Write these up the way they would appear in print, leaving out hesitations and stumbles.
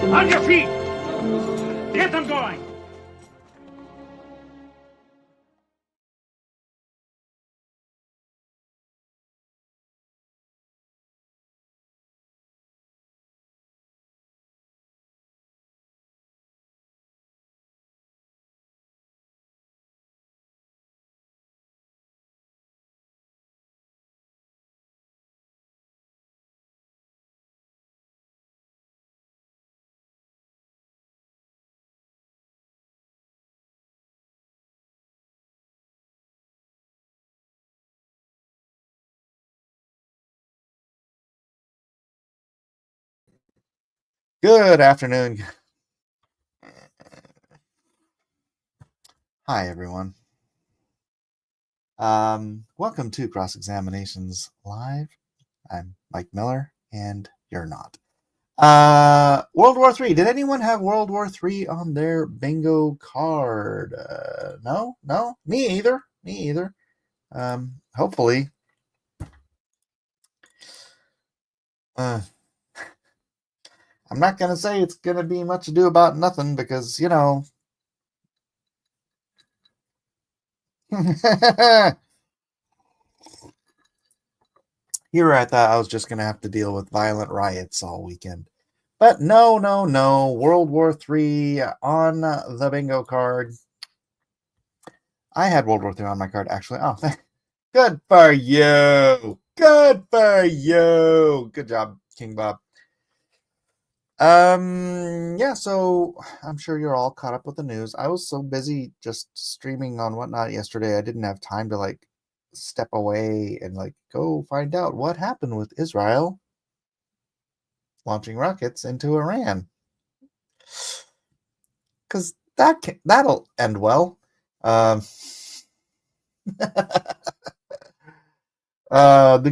On your feet! Get them going! Good afternoon. Hi, everyone. Welcome to Cross Examinations Live. I'm Mike Miller, and you're not. World War III. Did anyone have World War III on their bingo card? No, me either. Hopefully. I'm not gonna say it's gonna be much ado about nothing because Here I thought I was just going to have to deal with violent riots all weekend. But no. World War III on the bingo card. I had World War III on my card, actually. Oh, good for you. Good job, King Bob. Yeah, so I'm sure you're all caught up with the news. I was so busy just streaming on whatnot yesterday, I didn't have time to step away and go find out what happened with Israel launching rockets into Iran, because that'll end well. The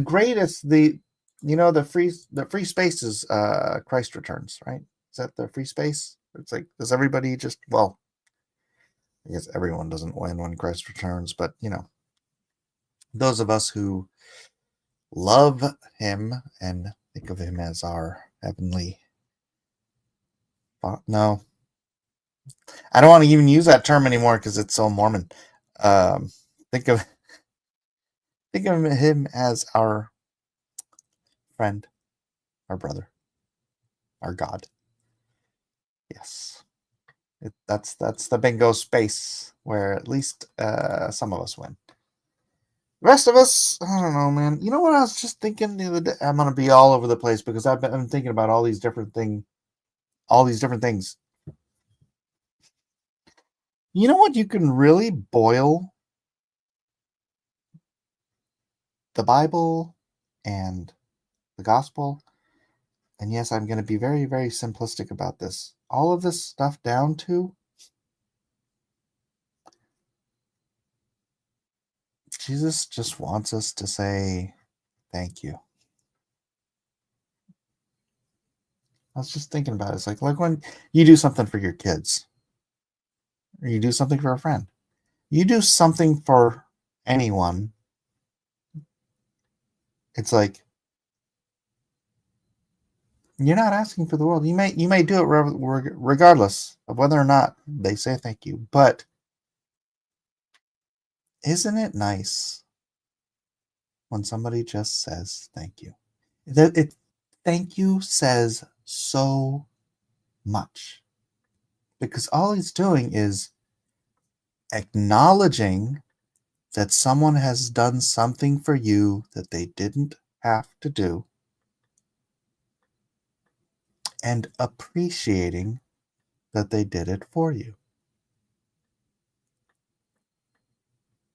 greatest, the free space is Christ Returns, right? Is that the free space? It's like, does everybody just, well, I guess everyone doesn't win when Christ returns, but those of us who love him and think of him as our heavenly, no, I don't want to even use that term anymore because it's so Mormon. Think of him as our friend, our brother, our God. Yes, that's the bingo space where at least some of us win. The rest of us, I don't know, man. You know what I was just thinking the other day? I'm gonna be all over the place because I'm thinking about all these different things. You know what? You can really boil the Bible and the gospel. And yes, I'm going to be very, very simplistic about this. All of this stuff down to Jesus just wants us to say thank you. I was just thinking about it. It's like when you do something for your kids, or you do something for a friend, you do something for anyone. It's like you're not asking for the world. You may do it regardless of whether or not they say thank you. But isn't it nice when somebody just says thank you? Thank you says so much, because all he's doing is acknowledging that someone has done something for you that they didn't have to do, and appreciating that they did it for you.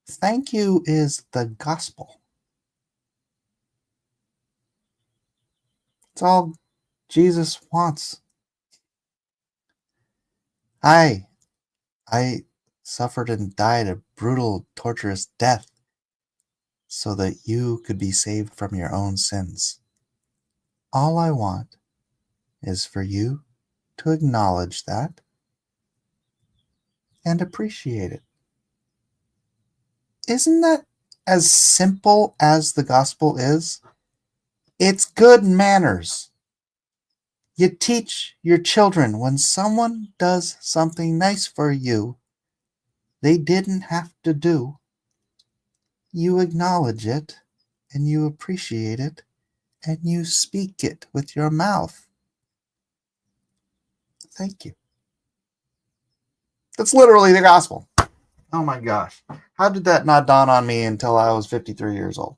Thank you is the gospel. It's all Jesus wants. I suffered and died a brutal, torturous death so that you could be saved from your own sins. All I want is for you to acknowledge that and appreciate it. Isn't that as simple as the gospel is? It's good manners. You teach your children when someone does something nice for you they didn't have to do, you acknowledge it and you appreciate it and you speak it with your mouth. Thank you. That's literally the gospel. Oh my gosh. How did that not dawn on me until I was 53 years old?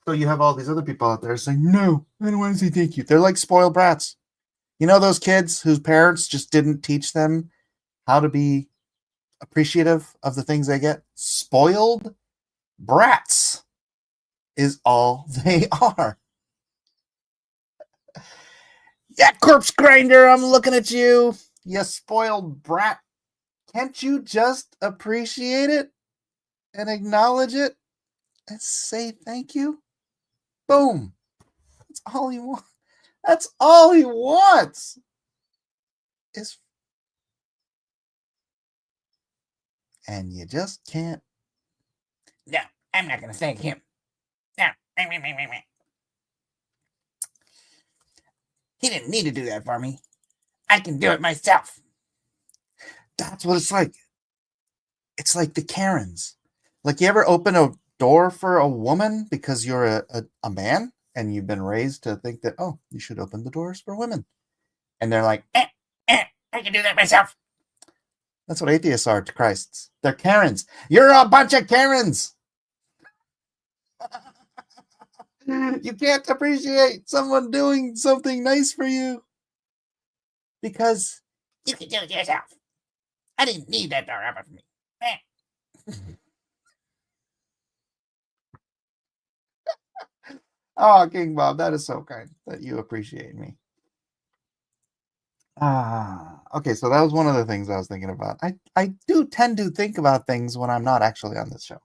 So you have all these other people out there saying, no, I don't want to say thank you. They're like spoiled brats. You know those kids whose parents just didn't teach them how to be appreciative of the things they get? Spoiled brats is all they are. Yeah, corpse grinder, I'm looking at you. You spoiled brat. Can't you just appreciate it and acknowledge it and say thank you? Boom. That's all he wants. That's all he wants. And you just can't. No, I'm not going to thank him. No. He didn't need to do that for me. I can do it myself. That's what it's like. It's like the Karens. Like, you ever open a door for a woman because you're a man and you've been raised to think that, oh, you should open the doors for women. And they're like, I can do that myself. That's what atheists are to Christs. They're Karens. You're a bunch of Karens. You can't appreciate someone doing something nice for you because you can do it yourself. I didn't need that door open for me. Oh, King Bob, that is so kind that you appreciate me. Okay, so that was one of the things I was thinking about. I do tend to think about things when I'm not actually on this show.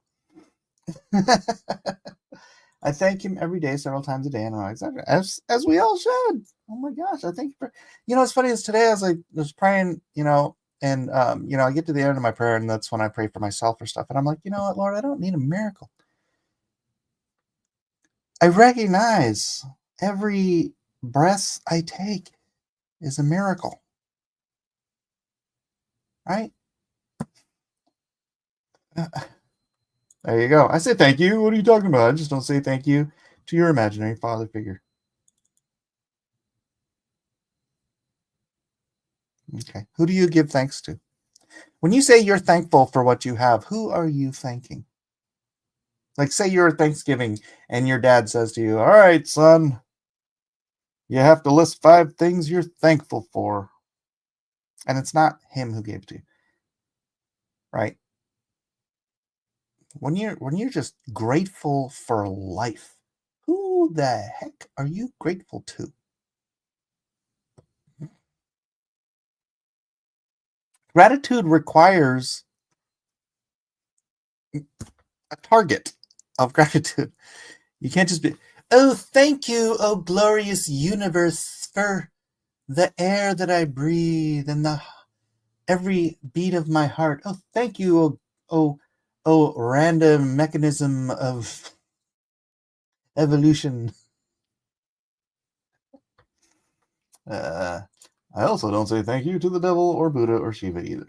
I thank him every day, several times a day, and etc. As we all should. Oh my gosh, I thank you for. What's funny is today I was praying, and I get to the end of my prayer, and that's when I pray for myself or stuff, and I'm like, you know what, Lord, I don't need a miracle. I recognize every breath I take is a miracle, right? There you go. I say thank you. What are you talking about? I just don't say thank you to your imaginary father figure. Okay. Who do you give thanks to? When you say you're thankful for what you have, who are you thanking? Like, say you're at Thanksgiving and your dad says to you, all right, son, you have to list 5 things you're thankful for. And it's not him who gave it to you. Right? When you're just grateful for life, who the heck are you grateful to? Gratitude requires a target of gratitude. You can't just be, oh, thank you, oh glorious universe, for the air that I breathe and every beat of my heart. Oh, thank you, oh random mechanism of evolution. I also don't say thank you to the devil or Buddha or Shiva either.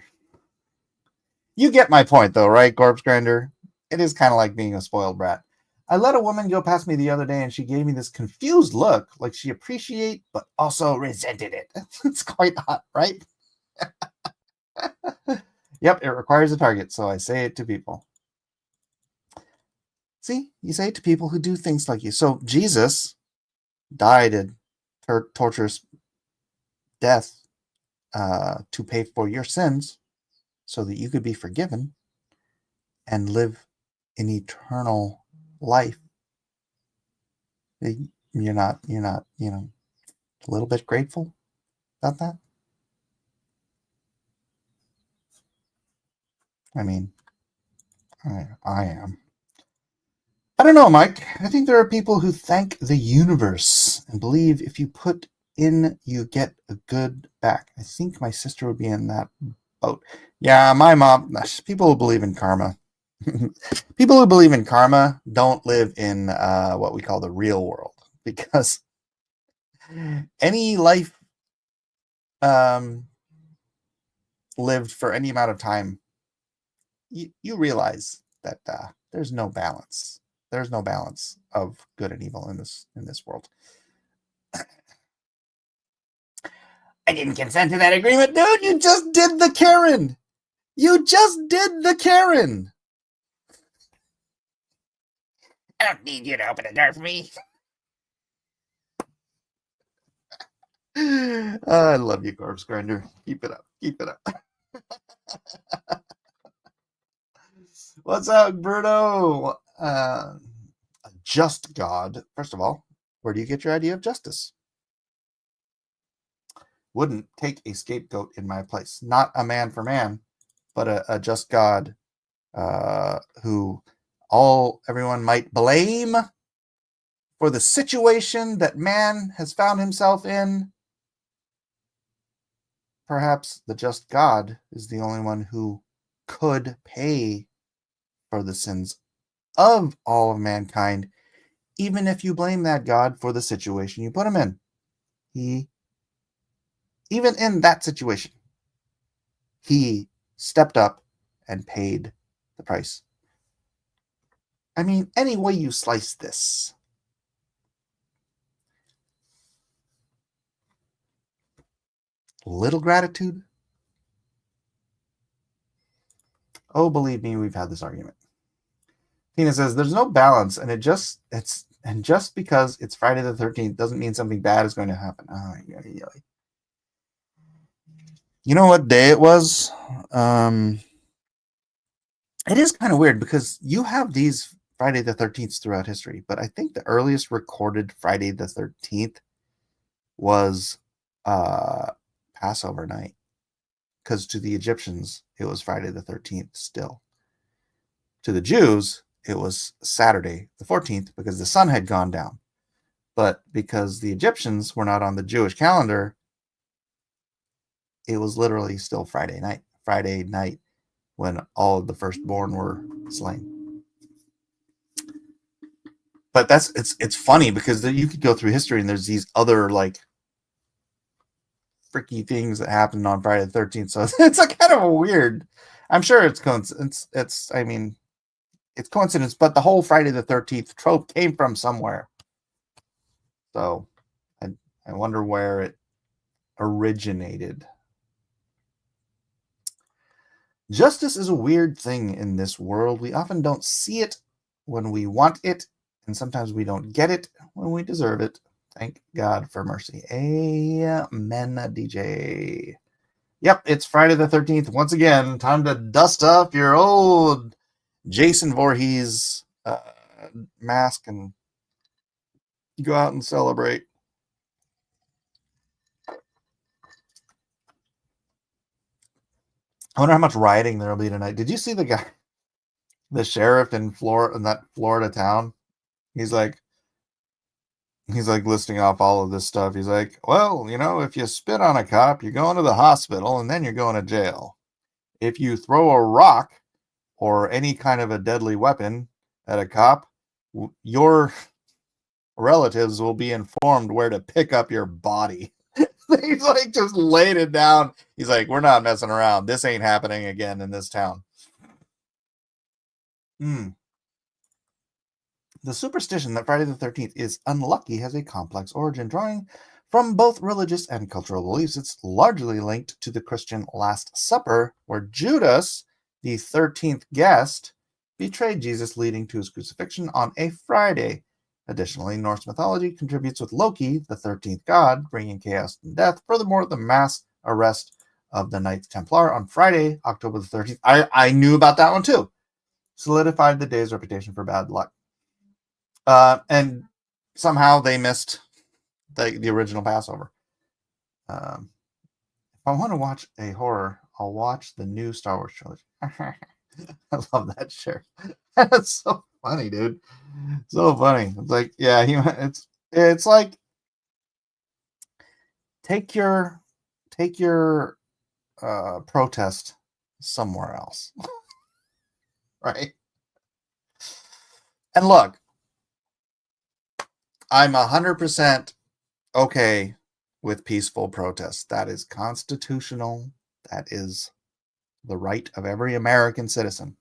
You get my point, though, right, Corpse Grinder? It is kind of like being a spoiled brat. I let a woman go past me the other day, and she gave me this confused look, like she appreciated but also resented it. It's quite hot, right? Yep, it requires a target, so I say it to people. See, you say it to people who do things like you. So Jesus died a torturous death to pay for your sins so that you could be forgiven and live in eternal life. You're not, a little bit grateful about that? I mean, I am. I don't know, Mike. I think there are people who thank the universe and believe if you put in, you get a good back. I think my sister would be in that boat. Yeah, my mom, people who believe in karma. People who believe in karma don't live in what we call the real world, because any life lived for any amount of time, you realize that there's no balance. There's no balance of good and evil in this world. I didn't consent to that agreement, dude. You just did the Karen. You just did the Karen. I don't need you to open the door for me. I love you, Corpse Grinder. Keep it up. Keep it up. What's up, Bruno? A just God. First of all, where do you get your idea of justice? Wouldn't take a scapegoat in my place. Not a man for man, but a just God who everyone might blame for the situation that man has found himself in. Perhaps the just God is the only one who could pay for the sins of all of mankind, even if you blame that God for the situation you put him in. Even in that situation, he stepped up and paid the price. I mean, any way you slice this, little gratitude. Oh, believe me, we've had this argument. Tina says there's no balance, and just because it's Friday the 13th doesn't mean something bad is going to happen. Oh, yeah. You know what day it was? It is kind of weird because you have these Friday the 13th throughout history, but I think the earliest recorded Friday the 13th was Passover night, because to the Egyptians it was Friday the 13th still. To the Jews it was Saturday the 14th because the sun had gone down. But because the Egyptians were not on the Jewish calendar, it was literally still Friday night when all of the firstborn were slain. But it's funny because you could go through history and there's these other like freaky things that happened on Friday the 13th. So it's a kind of a weird. I'm sure it's coincidence. It's coincidence, but the whole Friday the 13th trope came from somewhere. So I wonder where it originated. Justice is a weird thing in this world. We often don't see it when we want it, and sometimes we don't get it when we deserve it. Thank God for mercy. Amen, DJ. Yep, it's Friday the 13th. Once again, time to dust up your old Jason Voorhees mask and go out and celebrate. I wonder how much rioting there will be tonight. Did you see the sheriff in that Florida town? He's like listing off all of this stuff. He's like, well, if you spit on a cop, you're going to the hospital and then you're going to jail. If you throw a rock or any kind of a deadly weapon at a cop, your relatives will be informed where to pick up your body. He's like just laid it down. He's like, we're not messing around. This ain't happening again in this town. The superstition that Friday the 13th is unlucky has a complex origin, drawing from both religious and cultural beliefs. It's largely linked to the Christian Last Supper, where Judas, the 13th guest, betrayed Jesus, leading to his crucifixion on a Friday. Additionally, Norse mythology contributes with Loki, the 13th god, bringing chaos and death. Furthermore, the mass arrest of the Knights Templar on Friday, October the 13th, I knew about that one too, solidified the day's reputation for bad luck. And somehow they missed the original Passover. If I want to watch a horror, I'll watch the new Star Wars trilogy. I love that share. That's so funny, dude. So funny. It's like, yeah, it's like take your protest somewhere else. Right? And look, I'm 100% okay with peaceful protests. That is constitutional. That is the right of every American citizen.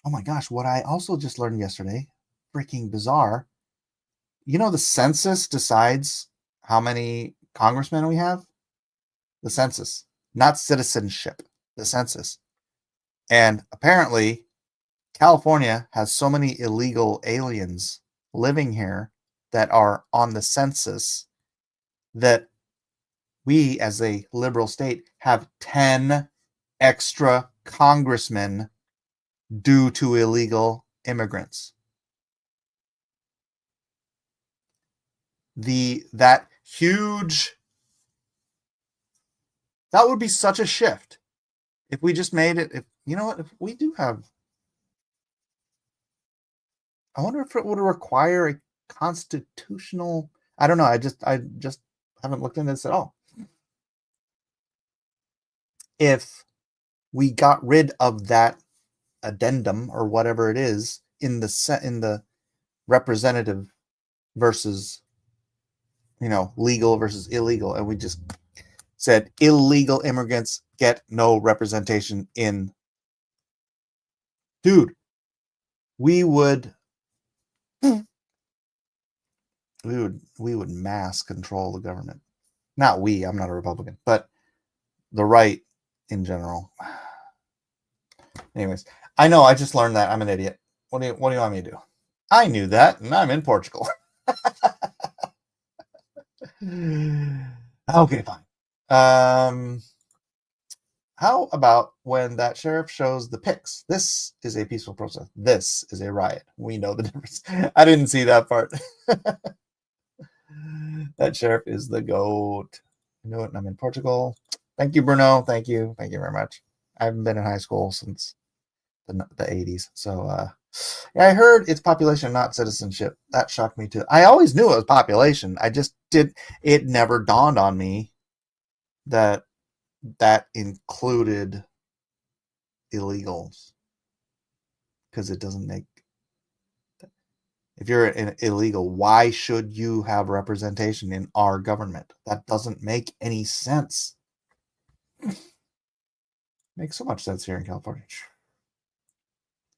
Oh my gosh, what I also just learned yesterday, freaking bizarre. You know, the census decides how many congressmen we have? The census, not citizenship, the census. And apparently, California has so many illegal aliens living here that are on the census that we, as a liberal state, have 10 extra congressmen due to illegal immigrants. That would be such a shift if we just made it. If you know what, if we do have, I wonder if it would require a constitutional. I don't know. I just haven't looked into this at all. If we got rid of that addendum or whatever it is in the representative versus, legal versus illegal, and we just said illegal immigrants get no representation in, dude, we would mass control the government. Not we, I'm not a Republican, but the right in general. Anyways, I know I just learned that. I'm an idiot. What do you want me to do? I knew that, and I'm in Portugal. Okay, fine. How about when that sheriff shows the pics? This is a peaceful protest. This is a riot. We know the difference. I didn't see that part. That sheriff is the GOAT. I know it, and I'm in Portugal. Thank you, Bruno. Thank you. Thank you very much. I haven't been in high school since the 80s. So, yeah, I heard it's population, not citizenship. That shocked me too. I always knew it was population. It never dawned on me that included illegals, because it doesn't make. If you're an illegal, why should you have representation in our government? That doesn't make any sense. Makes so much sense here in California.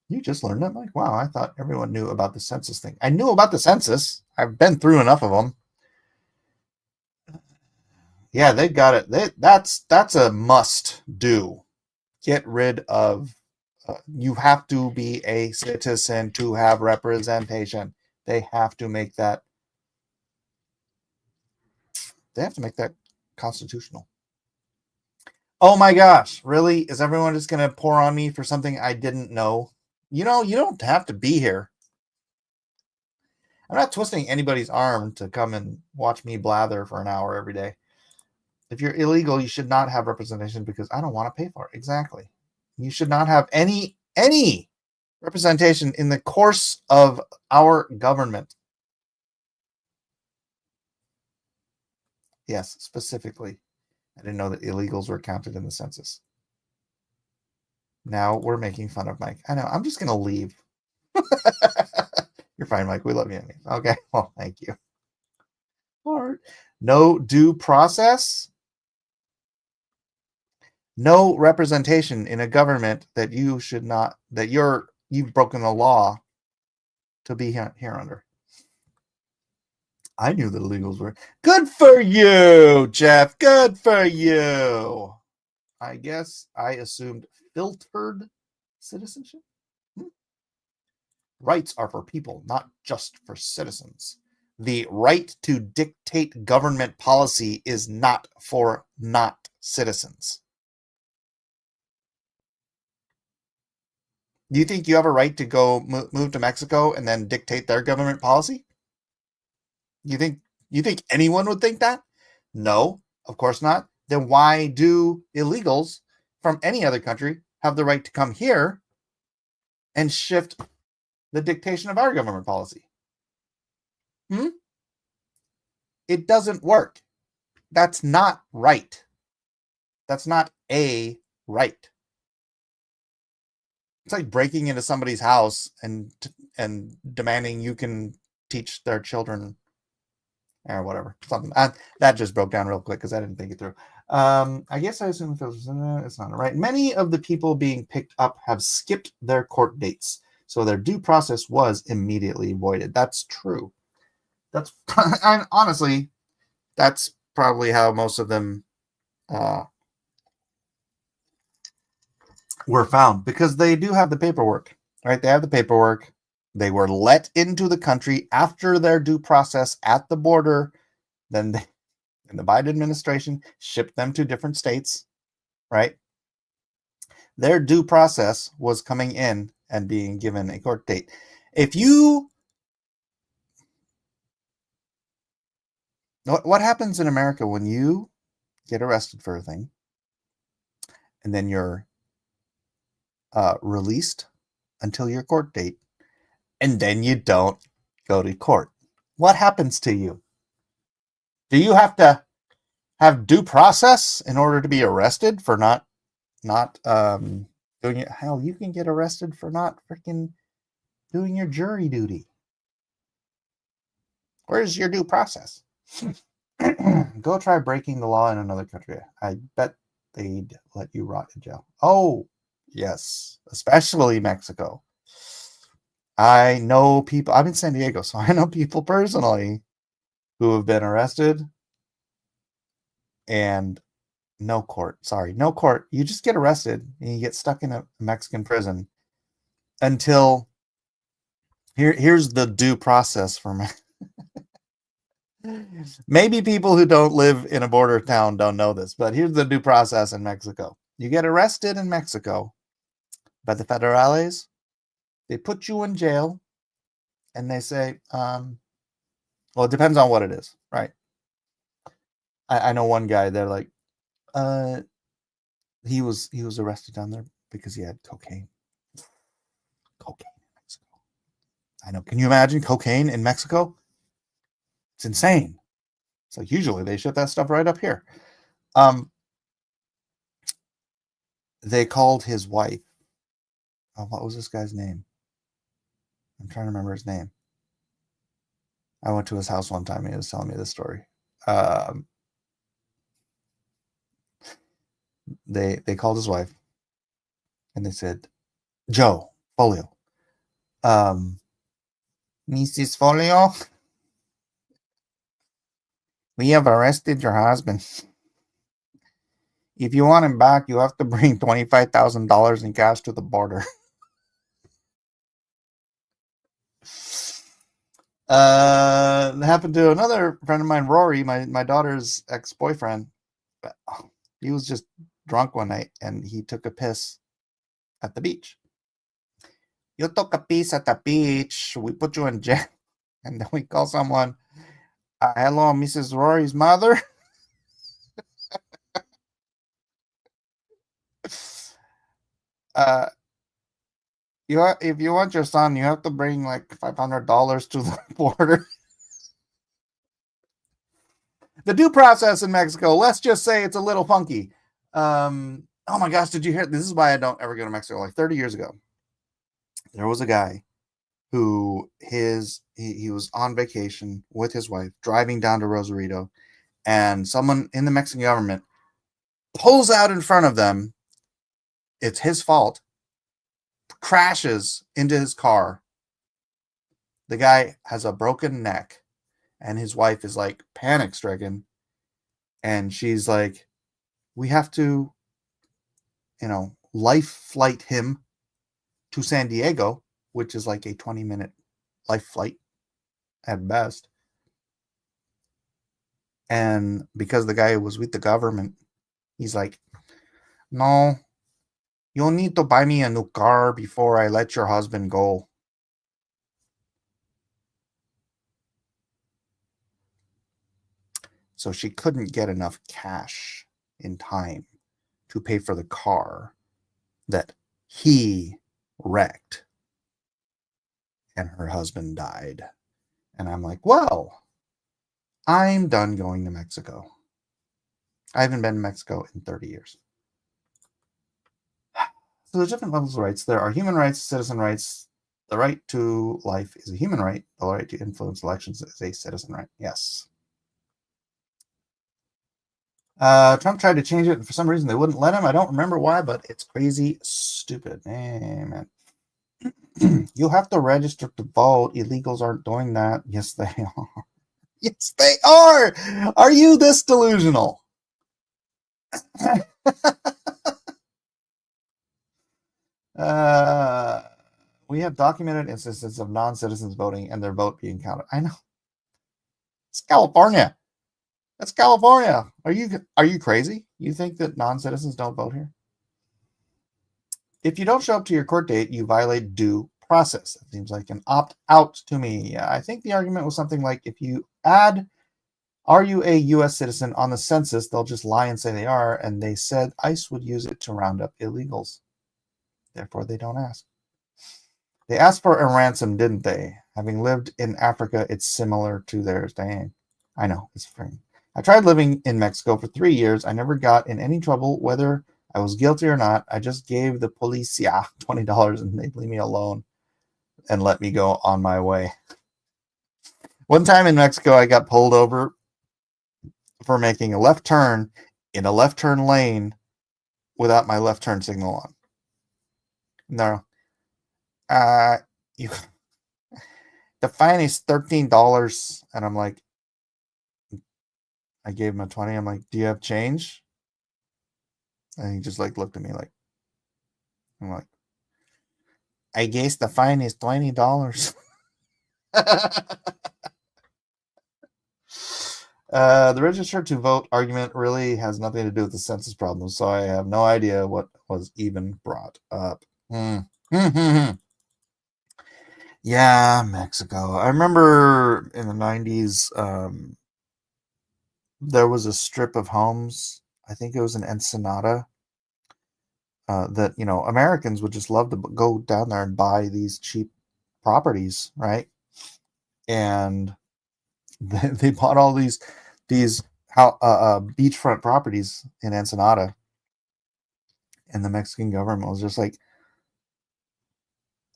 You just learned that, Mike? Wow, I thought everyone knew about the census thing. I knew about the census. I've been through enough of them. Yeah, they got it. That's a must do. Get rid of. You have to be a citizen to have representation. They have to make that. They have to make that constitutional. Oh my gosh, really? Is everyone just going to pour on me for something I didn't know? You don't have to be here. I'm not twisting anybody's arm to come and watch me blather for an hour every day. If you're illegal, you should not have representation because I don't want to pay for it. Exactly. You should not have any representation in the course of our government. Yes, specifically. I didn't know that illegals were counted in the census. Now we're making fun of Mike. I know. I'm just going to leave. You're fine, Mike. We love you. Okay. Well, thank you. All right. No due process. No representation in a government that you should not, that you've broken the law to be here under. I knew the illegals were. Good for you, Jeff. Good for you. I guess I assumed filtered citizenship. Rights are for people, not just for citizens. The right to dictate government policy is not for not citizens. Do you think you have a right to go move to Mexico and then dictate their government policy? You think anyone would think that? No, of course not. Then why do illegals from any other country have the right to come here and shift the dictation of our government policy? It doesn't work. That's not right. That's not a right. It's like breaking into somebody's house and and demanding you can teach their children or whatever. Something that just broke down real quick because I didn't think it through. I guess I assume it's not right. Many of the people being picked up have skipped their court dates, so their due process was immediately voided. That's true. That's and honestly, that's probably how most of them were found, because they do have the paperwork, right? They have the paperwork. They were let into the country after their due process at the border. Then they, and the Biden administration shipped them to different states, right? Their due process was coming in and being given a court date. What happens in America when you get arrested for a thing and then you're released until your court date, and then you don't go to court? What happens to you? Do you have to have due process in order to be arrested for not doing it? Hell, you can get arrested for not freaking doing your jury duty. Where's your due process? Go try breaking the law in another country. I bet they'd let you rot in jail. Oh, yes, especially Mexico. I know people. I'm in San Diego, so I know people personally who have been arrested and no court. Sorry, no court. You just get arrested and you get stuck in a Mexican prison until here's the due process for me. Maybe people who don't live in a border town don't know this, but here's the due process in Mexico. You get arrested in Mexico by the federales. They put you in jail and they say, well, it depends on what it is, right? I know one guy, they're like, he was arrested down there because he had cocaine. Cocaine in Mexico. I know. Can you imagine cocaine in Mexico? It's insane. So usually they ship that stuff right up here. They called his wife. Oh, what was this guy's name? I'm trying to remember his name. I went to his house one time and he was telling me this story. They called his wife and they said, Joe Folio. Mrs. Folio, we have arrested your husband. If you want him back, you have to bring $25,000 in cash to the border. It happened to another friend of mine, Rory, my daughter's ex-boyfriend. He was just drunk one night and he took a piss at the beach. You took a piss at the beach, we put you in jail. And then we call someone, hello, Mrs. Rory's mother. If you want your son, you have to bring like $500 to the border. The due process in Mexico, let's just say it's a little funky. Oh my gosh, did you hear? This is why I don't ever go to Mexico. Like 30 years ago, there was a guy who he was on vacation with his wife, driving down to Rosarito, and someone in the Mexican government pulls out in front of them. It's his fault. Crashes into his car. The guy has a broken neck, and his wife is like panic stricken, and she's like, we have to, life flight him to San Diego, which is like a 20-minute life flight at best. And because the guy was with the government, he's like, no, you'll need to buy me a new car before I let your husband go. So she couldn't get enough cash in time to pay for the car that he wrecked. And her husband died. And I'm like, well, I'm done going to Mexico. I haven't been to Mexico in 30 years. So there's different levels of rights. There are human rights, citizen rights, The right to life is a human right. The right to influence elections is a citizen right. Yes. Trump tried to change it, and for some reason they wouldn't let him. I don't remember why, but it's crazy stupid. Amen. You have to register to vote. Illegals aren't doing that. Yes, they are. Yes, they are. Are you this delusional? We have documented instances of non-citizens voting and their vote being counted. I know. It's California. That's California. Are you crazy? You think that non-citizens don't vote here? If you don't show up to your court date, you violate due process. It seems like an opt-out to me. I think the argument was something like, if you add, are you a U.S. citizen on the census, they'll just lie and say they are, and they said ICE would use it to round up illegals. Therefore, they don't ask. They asked for a ransom, didn't they? Having lived in Africa, it's similar to theirs. Dang. I know, it's free. I tried living in Mexico for 3 years. I never got in any trouble, whether I was guilty or not. I just gave the policia $20 and they'd leave me alone and let me go on my way. One time in Mexico, I got pulled over for making a left turn in a left turn lane without my left turn signal on. No. The fine is $13. And I'm like, I gave him a 20. I'm like, do you have change? And he just like looked at me like, I'm like, I guess the fine is $20. The register to vote argument really has nothing to do with the census problem, so I have no idea what was even brought up. Yeah, Mexico. I remember in the 90s, there was a strip of homes, I think it was in Ensenada, that, Americans would just love to go down there and buy these cheap properties, right? And they bought all these beachfront properties in Ensenada, and the Mexican government was just like,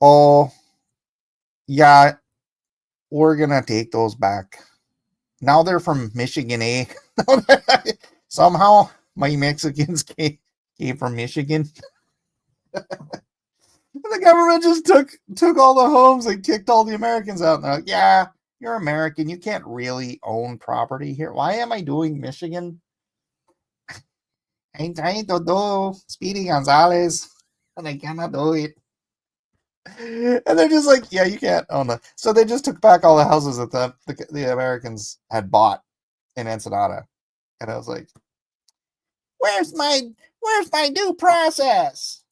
oh, yeah, we're gonna take those back. Now they're from Michigan, eh? Somehow my Mexicans came from Michigan. The government just took all the homes and kicked all the Americans out. And they're like, yeah, you're American. You can't really own property here. Why am I doing Michigan? I'm trying to do Speedy Gonzales, and I cannot do it. And they're just like, yeah, you can't own that. So they just took back all the houses that the Americans had bought in Ensenada. And I was like, where's my due process?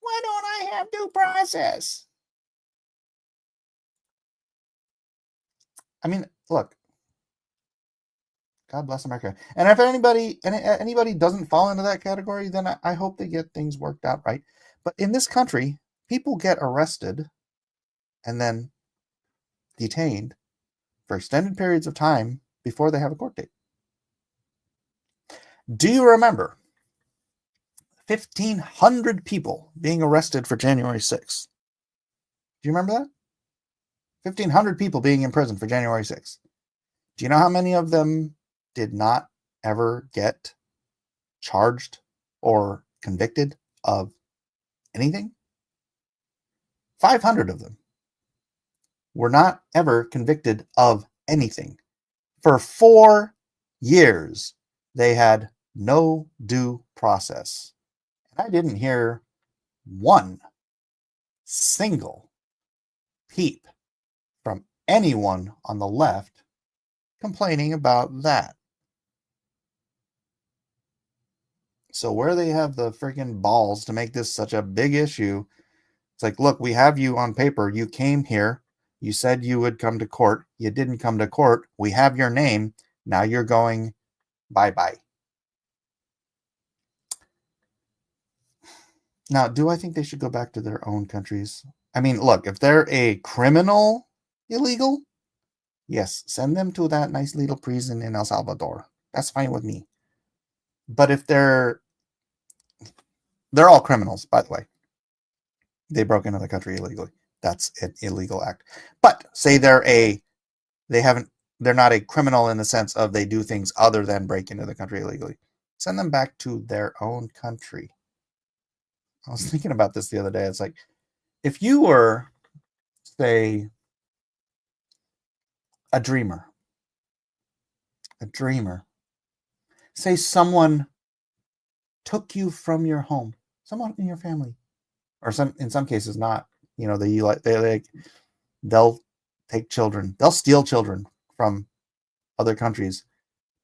Why don't I have due process? I mean, look, God bless America. And if anybody doesn't fall into that category, then I hope they get things worked out right. But in this country, people get arrested and then detained for extended periods of time before they have a court date. Do you remember 1,500 people being arrested for January 6th? Do you remember that? 1,500 people being in prison for January 6th. Do you know how many of them did not ever get charged or convicted of anything? 500 of them were not ever convicted of anything. For 4 years, they had no due process. And I didn't hear one single peep from anyone on the left complaining about that. So where they have the freaking balls to make this such a big issue, it's like, look, we have you on paper. You came here. You said you would come to court. You didn't come to court. We have your name. Now you're going bye-bye. Now, do I think they should go back to their own countries? I mean, look, if they're a criminal illegal, yes, send them to that nice little prison in El Salvador. That's fine with me. But if they're all criminals, by the way. They broke into the country illegally. that's an illegal act. But say they're not a criminal in the sense of they do things other than break into the country illegally. Send them back to their own country. I was thinking about this the other day. It's like, if you were, say, a dreamer, say someone took you from your home, someone in your family, or in some cases not, they'll take children, they'll steal children from other countries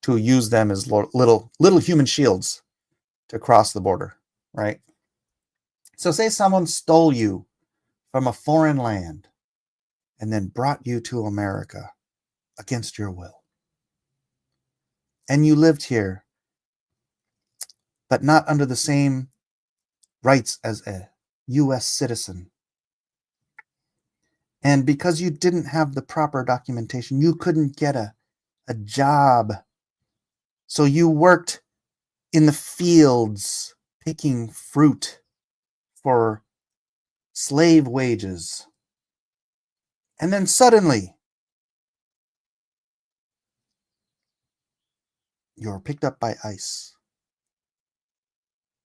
to use them as little human shields to cross the border, right? So say someone stole you from a foreign land and then brought you to America against your will. And you lived here, but not under the same rights as a U.S. citizen. And because you didn't have the proper documentation, you couldn't get a job. So you worked in the fields picking fruit for slave wages. And then suddenly, you're picked up by ICE.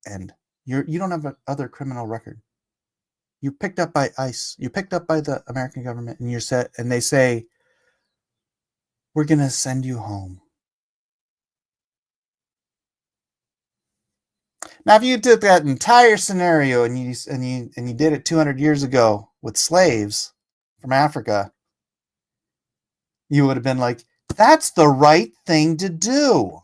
And you don't have a other criminal record. You're picked up by ICE. You're picked up by the American government, and they say, we're going to send you home. Now, if you did that entire scenario and you did it 200 years ago with slaves from Africa, you would have been like, that's the right thing to do.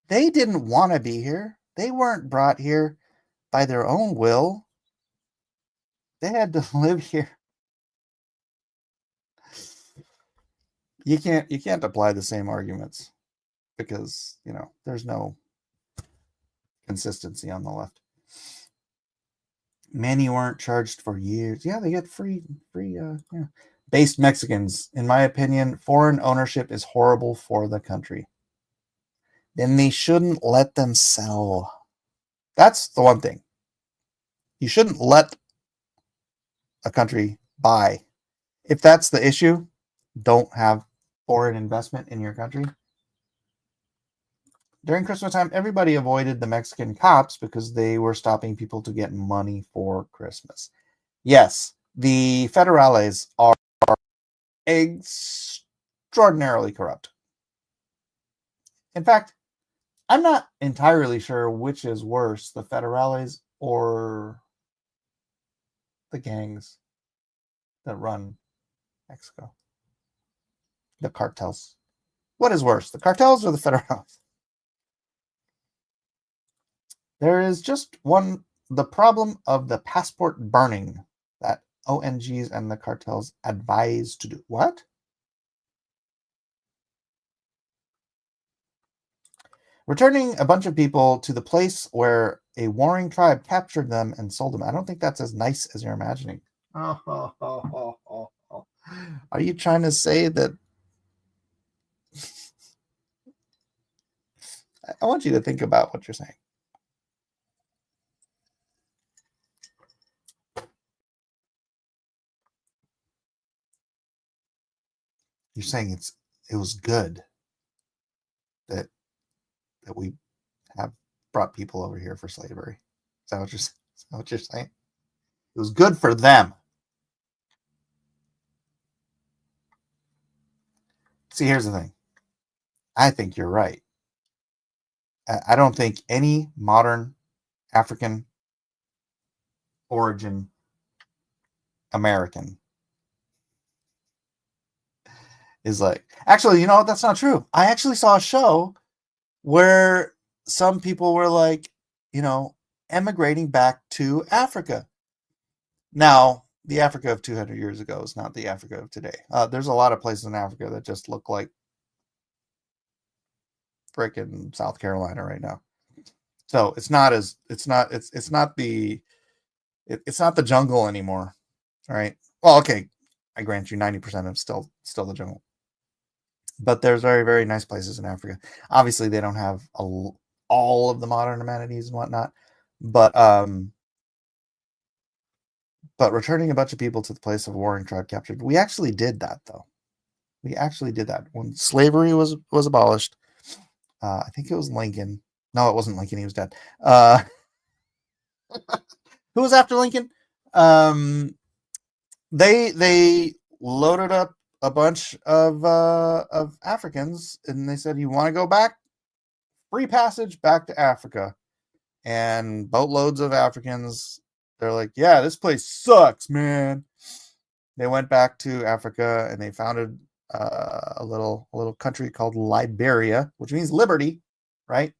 They didn't want to be here. They weren't brought here by their own will. They had to live here. You can't apply the same arguments because, there's no consistency on the left. Many weren't charged for years. Yeah, they get free. Based Mexicans, in my opinion, foreign ownership is horrible for the country. Then they shouldn't let them sell. That's the one thing. You shouldn't let a country buy. If that's the issue, don't have foreign investment in your country. During Christmas time, everybody avoided the Mexican cops because they were stopping people to get money for Christmas. Yes, the federales are extraordinarily corrupt. In fact, I'm not entirely sure which is worse, the federales or the gangs that run Mexico. The cartels. What is worse, the cartels or the federales? There is just the problem of the passport burning that ONGs and the cartels advise to do. What? Returning a bunch of people to the place where a warring tribe captured them and sold them. I don't think that's as nice as you're imagining. Are you trying to say that? I want you to think about what you're saying. You're saying it was good that we have brought people over here for slavery. Is that what you're saying? It was good for them. See, here's the thing. I think you're right. I don't think any modern African origin American is like, actually, that's not true. I actually saw a show where some people were like, emigrating back to Africa. Now, the Africa of 200 years ago is not the Africa of today. There's a lot of places in Africa that just look like freaking South Carolina right now. So it's not the jungle anymore. All right. Well, okay. I grant you 90% of still the jungle. But there's very, very nice places in Africa. Obviously, they don't have all of the modern amenities and whatnot. But But returning a bunch of people to the place of warring tribe captured. We actually did that, though. We actually did that when slavery was abolished. I think it was Lincoln. No, it wasn't Lincoln. He was dead. Who was after Lincoln? They loaded up a bunch of Africans, and they said, "You want to go back? Free passage back to Africa." And boatloads of Africans, they're like, "Yeah, this place sucks, man." They went back to Africa and they founded a little country called Liberia, which means liberty, right?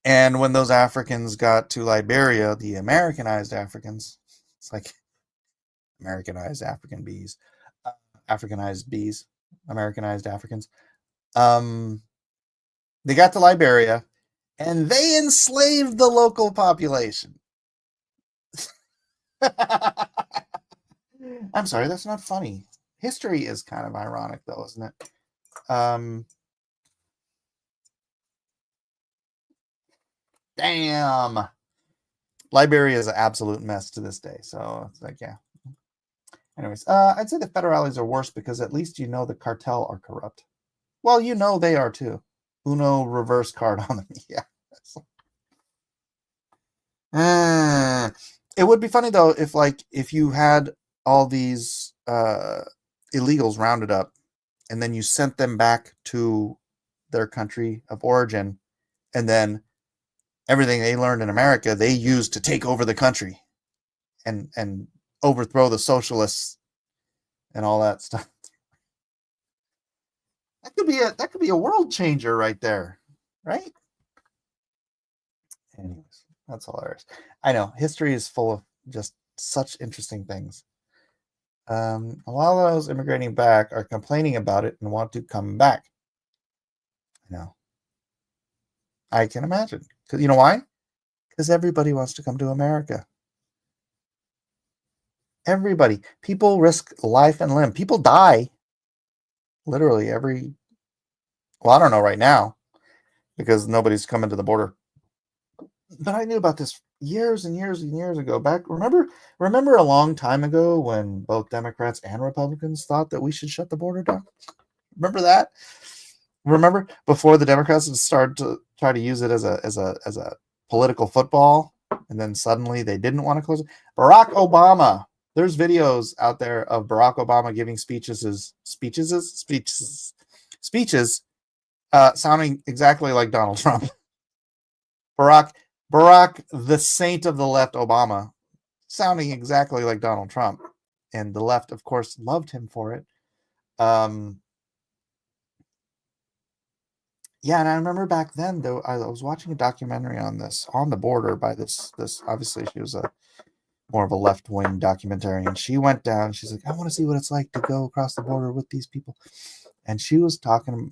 And when those Africans got to Liberia, the Americanized Africans, it's like Americanized African bees, Africanized bees, Americanized Africans. They got to Liberia and they enslaved the local population. I'm sorry, that's not funny. History is kind of ironic, though, isn't it? Damn. Liberia is an absolute mess to this day. So it's like, yeah. Anyways, I'd say the federales are worse because at least you know the cartel are corrupt. Well, you know they are too. Uno reverse card on them. Yeah. It would be funny though if you had all these illegals rounded up and then you sent them back to their country of origin, and then everything they learned in America they used to take over the country and overthrow the socialists and all that stuff. That could be a world changer right there, right? Anyways, that's hilarious. I know history is full of just such interesting things. A lot of those immigrating back are complaining about it and want to come back. I know. I can imagine. Because you know why? Because everybody wants to come to America. Everybody. People risk life and limb. People die literally every. Well, I don't know right now because nobody's coming to the border. But I knew about this years and years and years ago. Remember a long time ago when both Democrats and Republicans thought that we should shut the border down? Remember that? Remember before the Democrats started to try to use it as a political football, and then suddenly they didn't want to close it. Barack Obama. There's videos out there of Barack Obama giving speeches, sounding exactly like Donald Trump. Barack, the saint of the left, Obama, sounding exactly like Donald Trump, and the left, of course, loved him for it. Yeah, and I remember back then, though, I was watching a documentary on the border by this. Obviously, she was more of a left-wing documentary, and she went down. She's like, I want to see what it's like to go across the border with these people. And she was talking,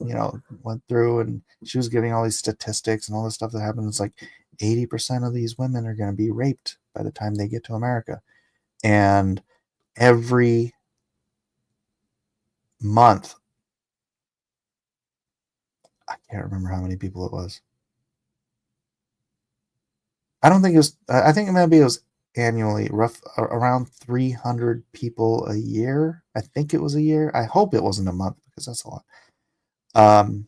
went through, and she was giving all these statistics and all this stuff that happened. It's like 80% of these women are going to be raped by the time they get to America. And every month, I can't remember how many people it was. I don't think it was, I think maybe it was annually, around 300 people a year. I think it was a year. I hope it wasn't a month because that's a lot.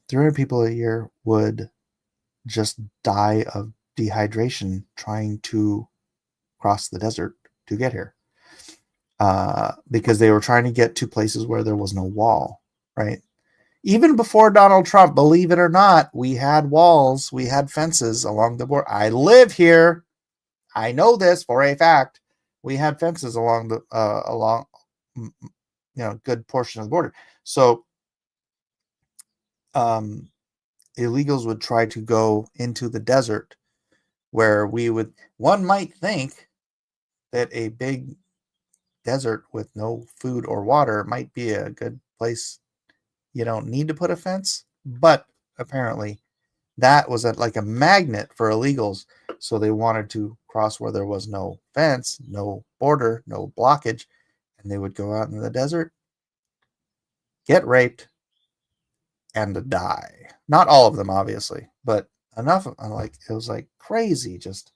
300 people a year would just die of dehydration trying to cross the desert to get here. Because they were trying to get to places where there was no wall, right? Even before Donald Trump, believe it or not, we had walls, we had fences along the border. I live here. I know this for a fact. We had fences along good portion of the border. So illegals would try to go into the desert where one might think that a big desert with no food or water might be a good place. You don't need to put a fence, but apparently that was like a magnet for illegals. So they wanted to cross where there was no fence, no border, no blockage, and they would go out in the desert, get raped, and die. Not all of them, obviously, but enough. It was like crazy. Just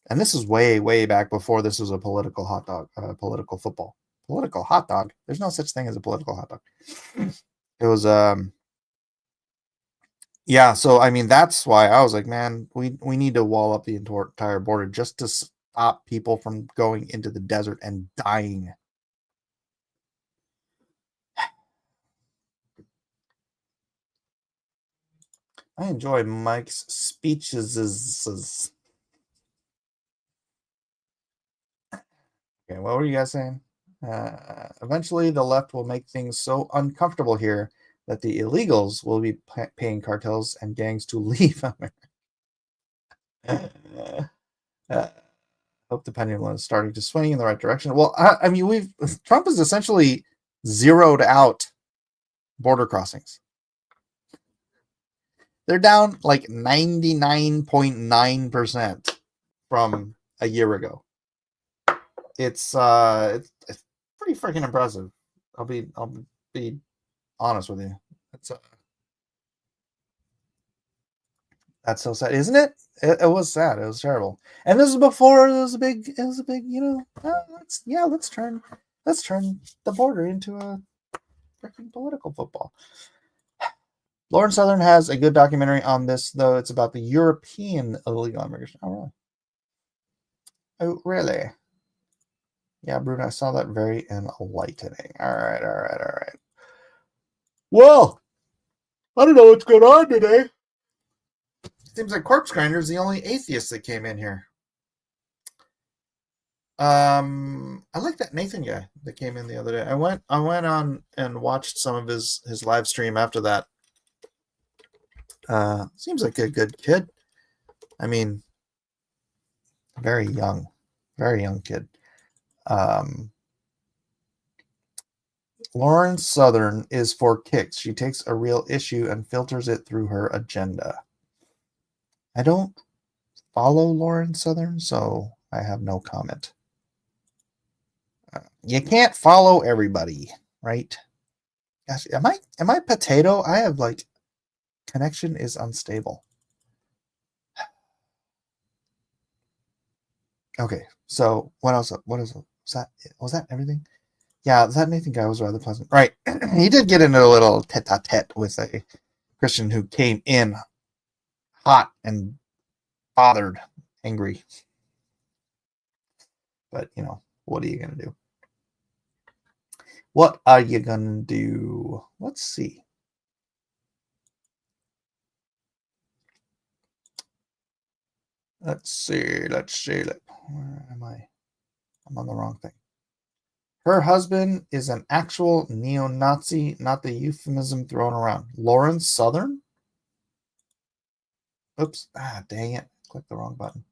And this is way, way back before this was a political hot dog, political football. Political hot dog. There's no such thing as a political hot dog. It was yeah, so I mean that's why I was like, man, we need to wall up the entire border just to stop people from going into the desert and dying. I enjoy Mike's speeches. Okay, what were you guys saying? Eventually, the left will make things so uncomfortable here that the illegals will be paying cartels and gangs to leave America. Hope the pendulum is starting to swing in the right direction. Well, I mean, Trump has essentially zeroed out border crossings. They're down like 99.9% from a year ago. It's pretty freaking impressive. I'll be honest with you. That's so sad, isn't it? It was sad. It was terrible. And this is before it was a big, let's turn the border into a freaking political football. Lauren Southern has a good documentary on this, though. It's about the European illegal immigration. Oh, really? Oh, really? Yeah, Bruno, I saw that. Very enlightening. All right. Well, I don't know what's going on today. Seems like Corpse Grinder is the only atheist that came in here. I like that Nathan guy that came in the other day. I went on and watched some of his live stream after that. Seems like a good kid. I mean, very young kid. Lauren Southern is for kicks. She takes a real issue and filters it through her agenda. I don't follow Lauren Southern, so I have no comment. You can't follow everybody, right? Gosh, am I potato? I have like connection is unstable. Okay, so what else? Was that everything? Yeah, that Nathan guy was rather pleasant. Right. He did get into a little tete-a-tete with a Christian who came in hot and bothered, angry. But, what are you going to do? What are you going to do? Let's see. Let's see. Where am I? I'm on the wrong thing. Her husband is an actual neo-Nazi, not the euphemism thrown around. Lauren Southern? Oops. Dang it. Clicked the wrong button.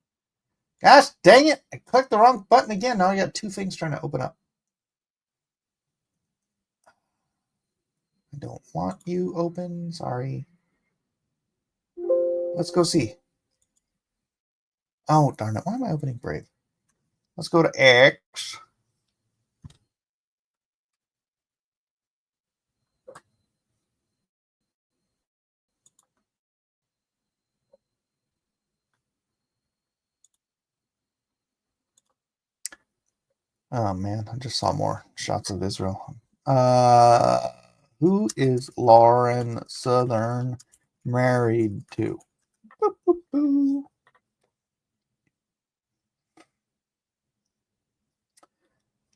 Gosh, dang it. I clicked the wrong button again. Now I got two things trying to open up. I don't want you open. Sorry. Let's go see. Oh, darn it. Why am I opening Brave? Let's go to X. Oh, man. I just saw more shots of Israel. Who is Lauren Southern married to? Boop, boop, boop.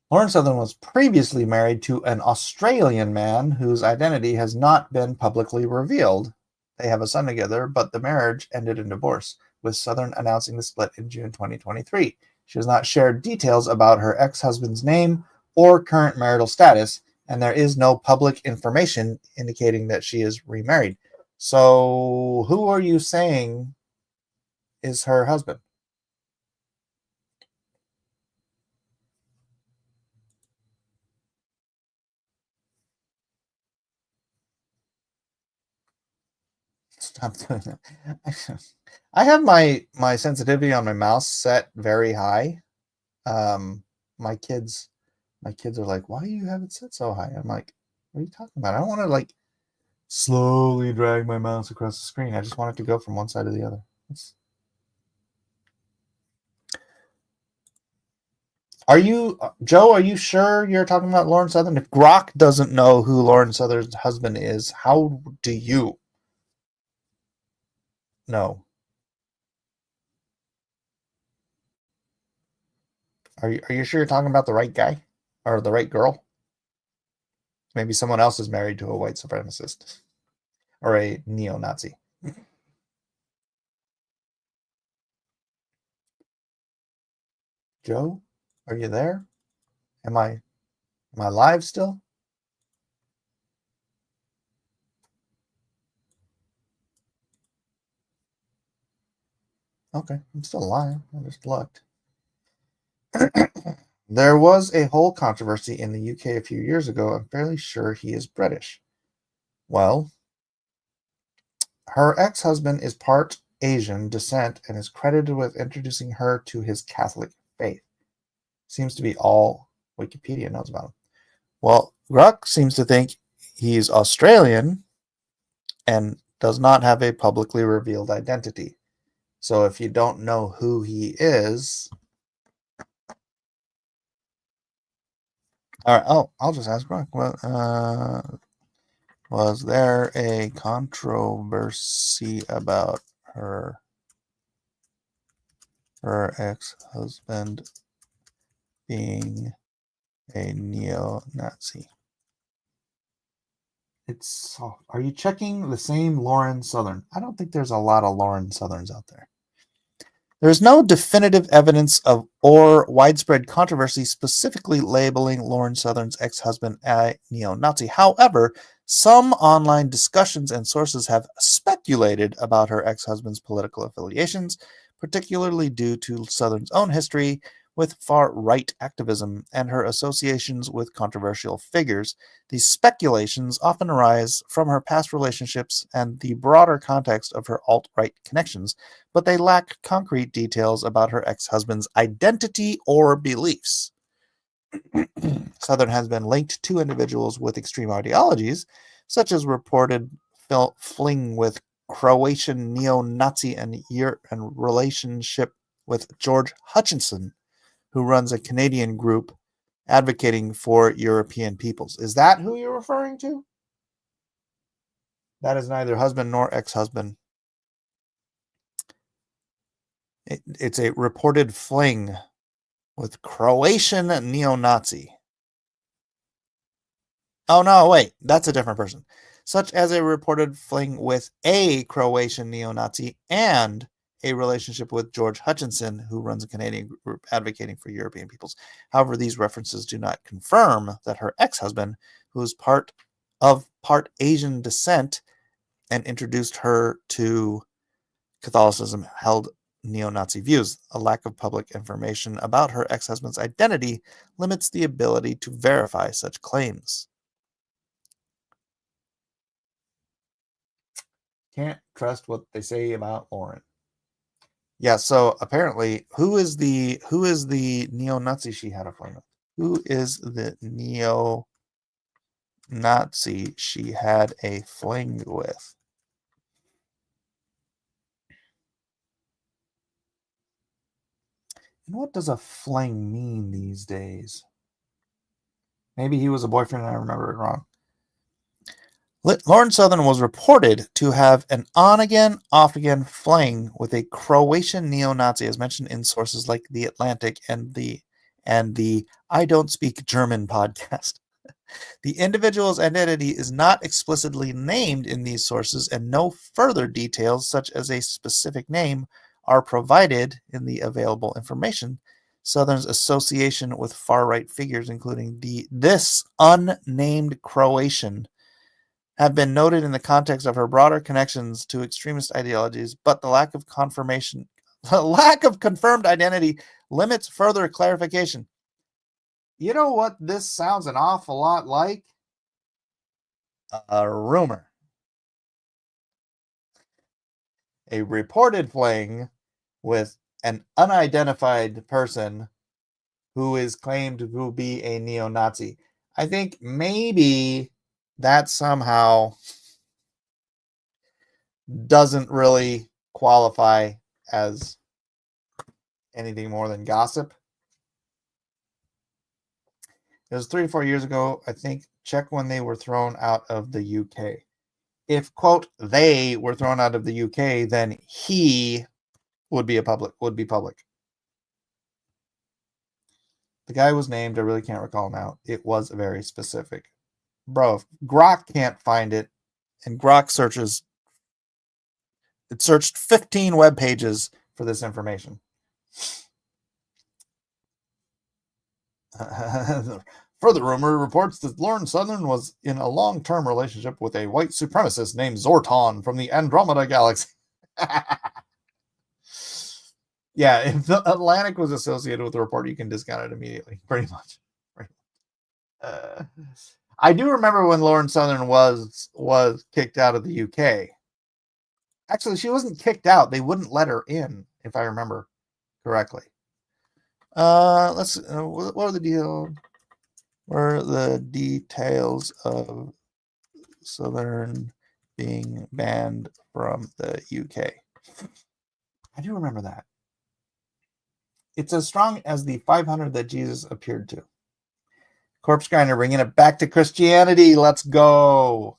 Lauren Southern was previously married to an Australian man whose identity has not been publicly revealed. They have a son together, but the marriage ended in divorce, with Southern announcing the split in June 2023. She has not shared details about her ex-husband's name or current marital status, and there is no public information indicating that she is remarried. So, who are you saying is her husband? Stop doing that. I have my sensitivity on my mouse set very high. My kids are like, why do you have it set so high? I'm like, what are you talking about? I don't want to like slowly drag my mouse across the screen. I just want it to go from one side to the other. Are you, Joe, are you sure you're talking about Lauren Southern? If Grok doesn't know who Lauren Southern's husband is, how do you know? Are you sure you're talking about the right guy or the right girl? Maybe someone else is married to a white supremacist or a neo-Nazi. Joe, are you there? Am I live still? Okay, I'm still alive. I just looked. There was a whole controversy in the UK a few years ago. I'm fairly sure he is British. Well, her ex-husband is part Asian descent and is credited with introducing her to his Catholic faith. Seems to be all Wikipedia knows about him. Well, Grok seems to think he's Australian and does not have a publicly revealed identity. So if you don't know who he is, all right. Oh, I'll just ask Grok. Well, was there a controversy about her ex-husband being a neo-Nazi? It's soft. Are you checking the same Lauren Southern? I don't think there's a lot of Lauren Southerns out there. There is no definitive evidence of or widespread controversy specifically labeling Lauren Southern's ex-husband a neo-Nazi. However, some online discussions and sources have speculated about her ex-husband's political affiliations, particularly due to Southern's own history with far-right activism and her associations with controversial figures. These speculations often arise from her past relationships and the broader context of her alt-right connections, but they lack concrete details about her ex-husband's identity or beliefs. Southern has been linked to individuals with extreme ideologies, such as reported fling with Croatian neo-Nazi and relationship with George Hutchinson, who runs a Canadian group advocating for European peoples. Is that who you're referring to? That is neither husband nor ex-husband. It's a reported fling with Croatian neo-Nazi. Oh, no, wait. That's a different person. Such as a reported fling with a Croatian neo-Nazi and a relationship with George Hutchinson, who runs a Canadian group advocating for European peoples. However, these references do not confirm that her ex-husband, who is part Asian descent and introduced her to Catholicism, held neo-Nazi views. A lack of public information about her ex-husband's identity limits the ability to verify such claims. Can't trust what they say about Lauren. Yeah, so apparently, who is the neo-Nazi she had a fling with? Who is the neo-Nazi she had a fling with? And what does a fling mean these days? Maybe he was a boyfriend and I remember it wrong. Lauren Southern was reported to have an on-again, off-again fling with a Croatian neo-Nazi, as mentioned in sources like The Atlantic and the I Don't Speak German podcast. The individual's identity is not explicitly named in these sources, and no further details, such as a specific name, are provided in the available information. Southern's association with far-right figures, including this unnamed Croatian, have been noted in the context of her broader connections to extremist ideologies, but the lack of confirmed identity limits further clarification. You know what this sounds an awful lot like? A rumor. A reported fling with an unidentified person who is claimed to be a neo-Nazi. I think maybe that somehow doesn't really qualify as anything more than gossip. It was 3 to 4 years ago, I think. Check when they were thrown out of the UK. If, quote, they were thrown out of the UK, then he would be public. The guy was named. I really can't recall now. It was very specific. Bro, if Grok can't find it, and Grok searches, it searched 15 web pages for this information. Further rumor reports that Lauren Southern was in a long-term relationship with a white supremacist named Zorton from the Andromeda Galaxy. Yeah, if the Atlantic was associated with the report, you can discount it immediately, pretty much. I do remember when Lauren Southern was kicked out of the UK. Actually, she wasn't kicked out. They wouldn't let her in, if I remember correctly. Let's. What are the deal? What are the details of Southern being banned from the UK? I do remember that. It's as strong as the 500 that Jesus appeared to. Corpse Grinder bringing it back to Christianity. Let's go.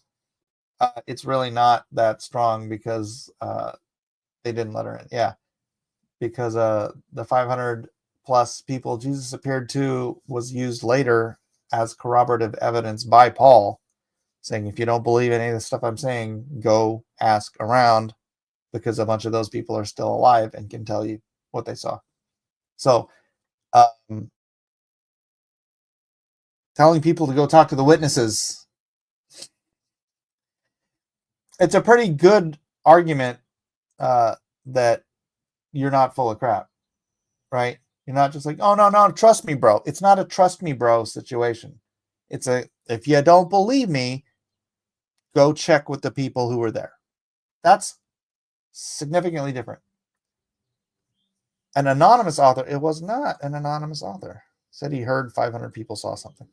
It's really not that strong because they didn't let her in. Yeah, because the 500 plus people Jesus appeared to was used later as corroborative evidence by Paul, saying, if you don't believe any of the stuff I'm saying, go ask around, because a bunch of those people are still alive and can tell you what they saw. So, telling people to go talk to the witnesses, it's a pretty good argument that you're not full of crap, right? You're not just like, oh, no, trust me, bro. It's not a trust me, bro situation. It's a, if you don't believe me, go check with the people who were there. That's significantly different. An anonymous author, it was not an anonymous author. Said he heard 500 people saw something.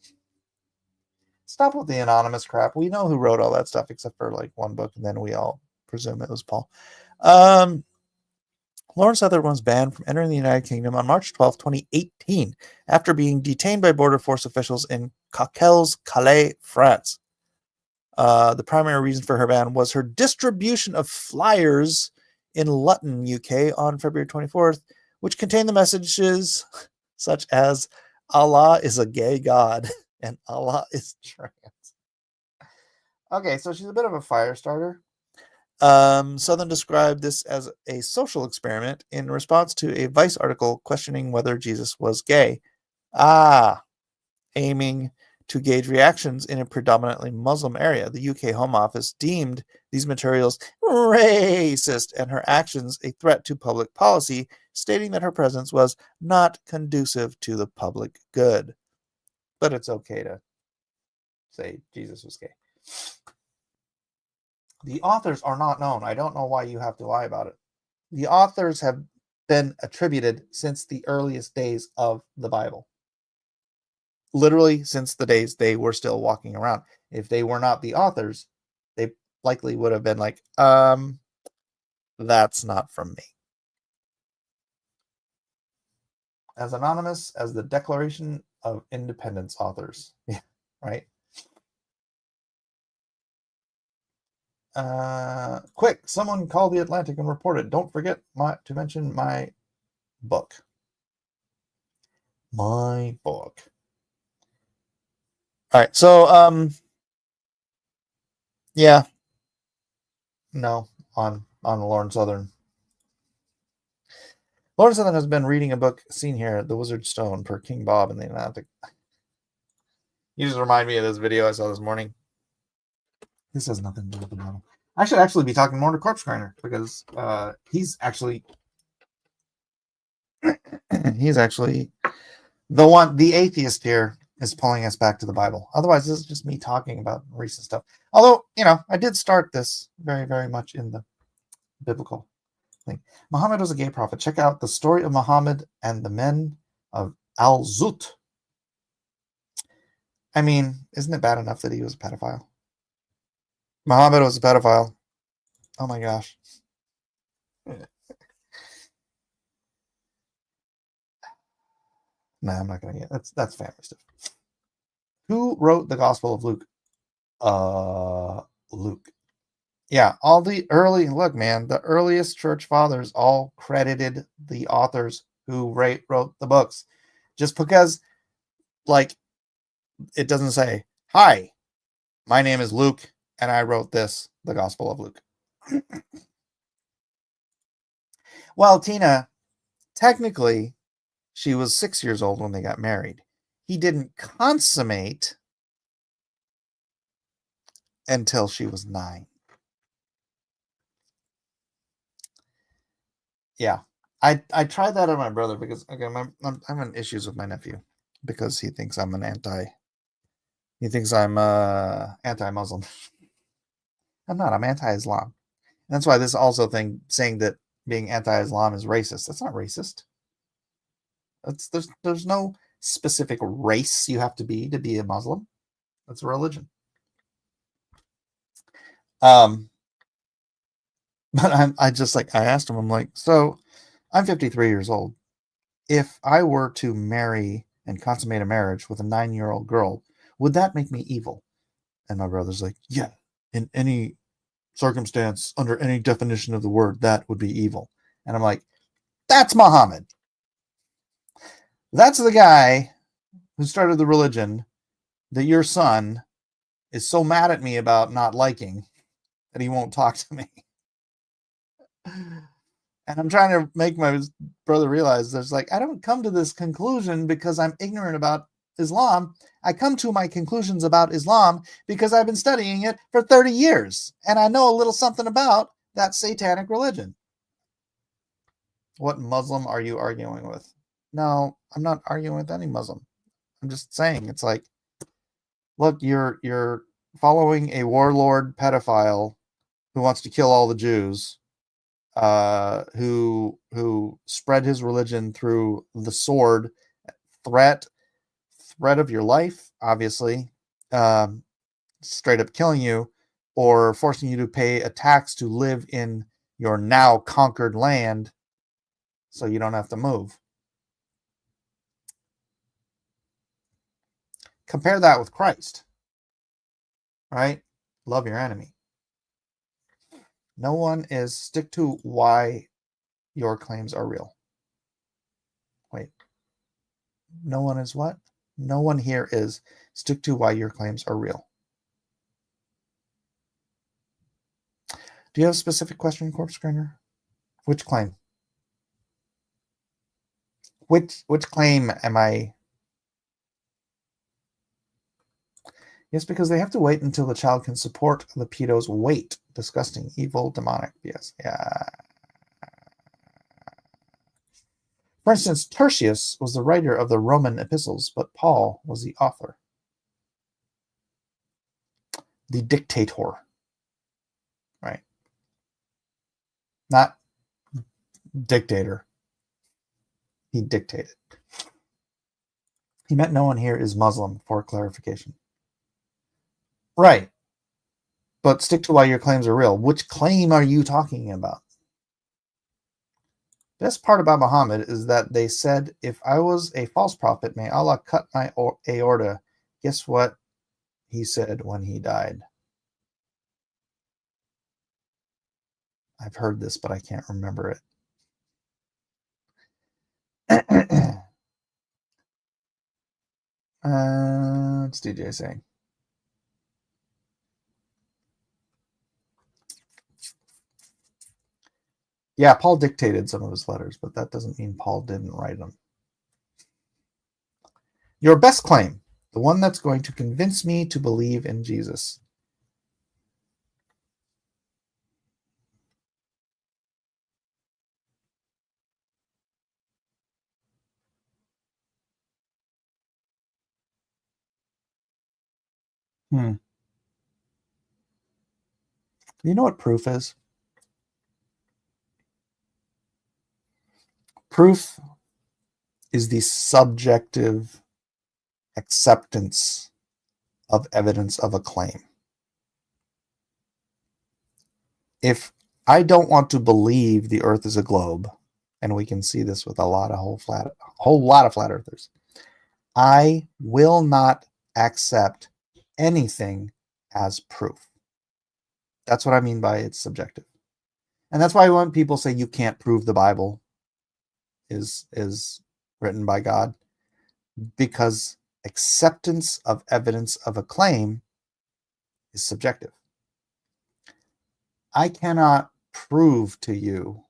Stop with the anonymous crap. We know who wrote all that stuff except for like one book, and then we all presume it was Paul. Lauren Southern was banned from entering the United Kingdom on March 12, 2018, after being detained by Border Force officials in Coquelles, Calais, France. The primary reason for her ban was her distribution of flyers in Luton, UK on February 24th, which contained the messages such as Allah is a gay god and Allah is trans. Okay, so she's a bit of a fire starter. Southern described this as a social experiment in response to a Vice article questioning whether Jesus was gay. Aiming to gauge reactions in a predominantly Muslim area. The UK Home Office deemed these materials racist and her actions a threat to public policy, stating that her presence was not conducive to the public good. But it's okay to say Jesus was gay. The authors are not known. I don't know why you have to lie about it. The authors have been attributed since the earliest days of the Bible. Literally since the days they were still walking around. If they were not the authors, they likely would have been like, that's not from me. As anonymous as the Declaration of Independence authors. Yeah, right? Quick, someone call the Atlantic and report it. Don't forget to mention my book. My book. All right, so yeah, no, on Lauren Southern. Lauren Southern has been reading a book seen here, The Wizard's Stone, per King Bob in the Atlantic. You just remind me of this video I saw this morning. This has nothing to do with the Bible. I should actually be talking more to Corpse Grinder because he's actually the atheist here is pulling us back to the Bible. Otherwise, this is just me talking about recent stuff. Although, I did start this very, very much in the biblical thing. Muhammad was a gay prophet. Check out the story of Muhammad and the men of Al-Zut. I mean, isn't it bad enough that he was a pedophile? Muhammad was a pedophile. Oh my gosh. Nah, I'm not going to get that's family stuff. Who wrote the Gospel of Luke? Luke. Yeah, all the early, look, man, the earliest church fathers all credited the authors who wrote the books. Just because, like, it doesn't say, hi, my name is Luke, and I wrote this, the Gospel of Luke. Well, Tina, technically, she was 6 years old when they got married. He didn't consummate until she was 9. Yeah, I tried that on my brother because I'm having issues with my nephew because he thinks I'm anti-Muslim. I'm not. I'm anti-Islam. And that's why this also thing saying that being anti-Islam is racist. That's not racist. There's no specific race you have to be a Muslim. That's a religion. But I asked him, I'm like, so I'm 53 years old. If I were to marry and consummate a marriage with a 9-year-old girl, would that make me evil? And my brother's like, yeah, in any circumstance, under any definition of the word, that would be evil. And I'm like, that's Muhammad. That's the guy who started the religion that your son is so mad at me about not liking that he won't talk to me. And I'm trying to make my brother realize there's I don't come to this conclusion because I'm ignorant about Islam. I come to my conclusions about Islam because I've been studying it for 30 years and I know a little something about that satanic religion. What Muslim are you arguing with? No, I'm not arguing with any Muslim. I'm just saying it's look, you're following a warlord pedophile who wants to kill all the Jews, who spread his religion through the sword, threat of your life, obviously, straight up killing you, or forcing you to pay a tax to live in your now conquered land so you don't have to move. Compare that with Christ, right? Love your enemy. No one is, stick to why your claims are real. Wait. No one is what? No one here is, stick to why your claims are real. Do you have a specific question, Corpse Screener? Which claim? Which claim am I? Yes, because they have to wait until the child can support the pedo's weight. Disgusting, evil, demonic. Yes, yeah. For instance, Tertius was the writer of the Roman epistles, but Paul was the author. The dictator. Right. Not dictator. He dictated. He meant no one here is Muslim, for clarification. Right. But stick to why your claims are real. Which claim are you talking about? Best part about Muhammad is that they said, if I was a false prophet, may Allah cut my aorta. Guess what he said when he died? I've heard this, but I can't remember it. What's DJ saying? Yeah, Paul dictated some of his letters, but that doesn't mean Paul didn't write them. Your best claim, the one that's going to convince me to believe in Jesus. You know what proof is? Proof is the subjective acceptance of evidence of a claim. If I don't want to believe the earth is a globe, and we can see this with a whole lot of flat earthers, I will not accept anything as proof. That's what I mean by it's subjective. And that's why when people say you can't prove the Bible is written by God, because acceptance of evidence of a claim is subjective. I cannot prove to you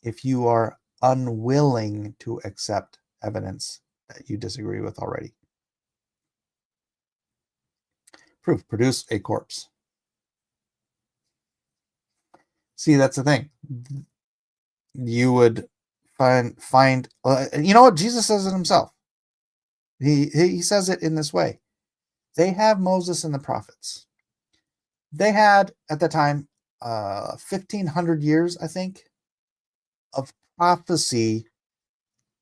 if you are unwilling to accept evidence that you disagree with already. Proof. Produce a corpse. See, that's the thing. You would find you know what? Jesus says it himself. He says it in this way. They have Moses and the prophets. They had, at the time, 1,500 years, I think, of prophecy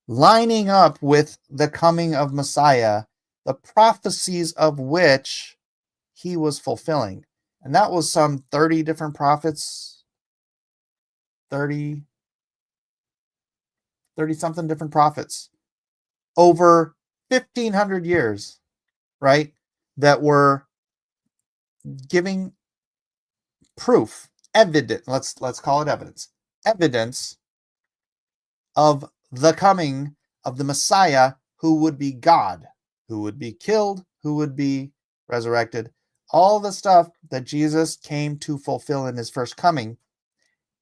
lining up with the coming of Messiah, the prophecies of which he was fulfilling. And that was some 30 different prophets, 30 something different prophets over 1,500 years, right? That were giving proof, evidence, let's call it evidence of the coming of the Messiah, who would be God, who would be killed, who would be resurrected. All the stuff that Jesus came to fulfill in his first coming,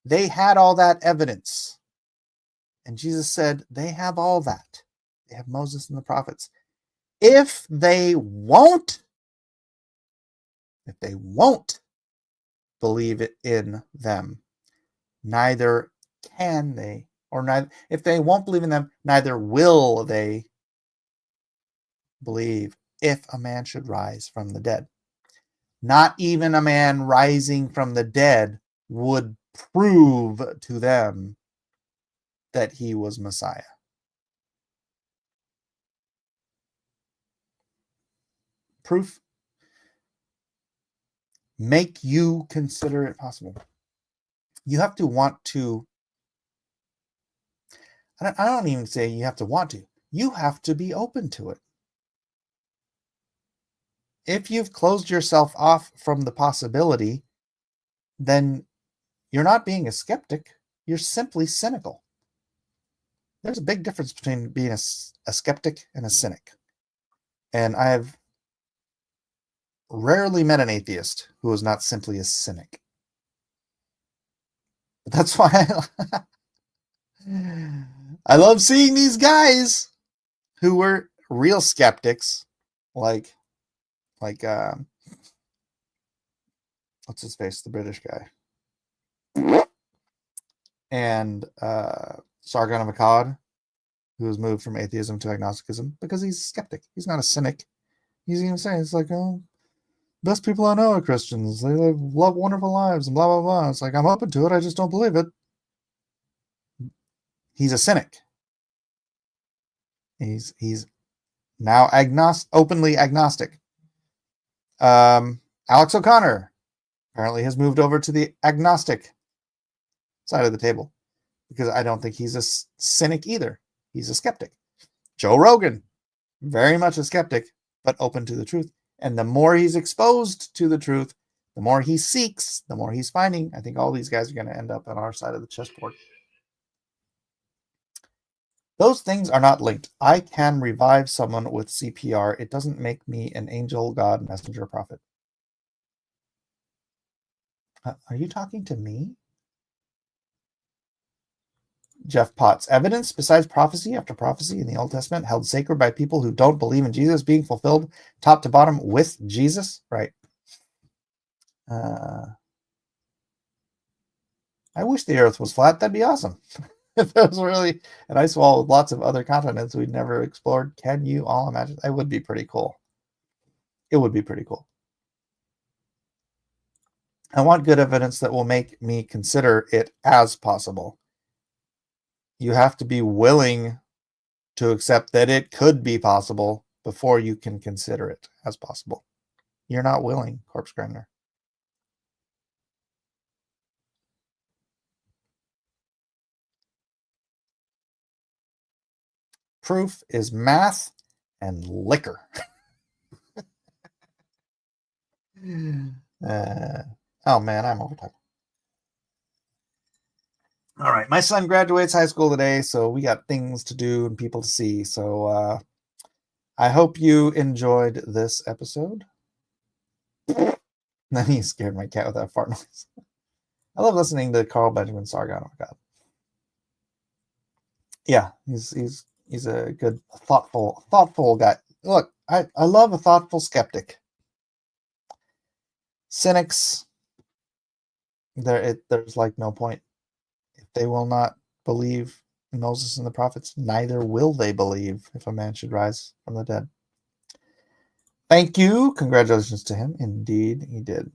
they had all that evidence. And Jesus said, they have all that. They have Moses and the prophets. If they won't believe it in them, neither can they, or neither, if they won't believe in them, neither will they believe if a man should rise from the dead. Not even a man rising from the dead would prove to them that he was Messiah. Proof. Make you consider it possible. You have to want to. I don't even say you have to want to. You have to be open to it. If you've closed yourself off from the possibility, then you're not being a skeptic. You're simply cynical. There's a big difference between being a skeptic and a cynic. And I've rarely met an atheist who is not simply a cynic. But that's why I love seeing these guys who were real skeptics, like what's his face, the British guy, and Sargon of Akkad, who was moved from atheism to agnosticism because he's a skeptic. He's not a cynic. He's even saying, it's like, oh, best people I know are Christians. They love wonderful lives and blah, blah, blah. It's like, I'm open to it. I just don't believe it. He's a cynic. He's now openly agnostic. Alex O'Connor apparently has moved over to the agnostic side of the table because I don't think he's a cynic either. He's a skeptic. Joe Rogan, very much a skeptic, but open to the truth. And the more he's exposed to the truth, the more he seeks, the more he's finding. I think all these guys are going to end up on our side of the chessboard. Those things are not linked. I can revive someone with CPR. It doesn't make me an angel, God, messenger, prophet. Are you talking to me? Jeff Potts. Evidence besides prophecy after prophecy in the Old Testament held sacred by people who don't believe in Jesus being fulfilled top to bottom with Jesus? Right. I wish the earth was flat. That'd be awesome. If there was really an ice wall with lots of other continents we'd never explored. Can you all imagine? It would be pretty cool. It would be pretty cool. I want good evidence that will make me consider it as possible. You have to be willing to accept that it could be possible before you can consider it as possible. You're not willing, Corpse Grinder. Proof is math and liquor. Oh man, I'm overtime. All right, my son graduates high school today, so we got things to do and people to see. So I hope you enjoyed this episode. Then he scared my cat with that fart noise. I love listening to Carl Benjamin Sargon. Oh my god. Yeah, he's a good, thoughtful guy. Look, I love a thoughtful skeptic. Cynics, there's like no point. If they will not believe in Moses and the prophets, neither will they believe if a man should rise from the dead. Thank you. Congratulations to him. Indeed, he did.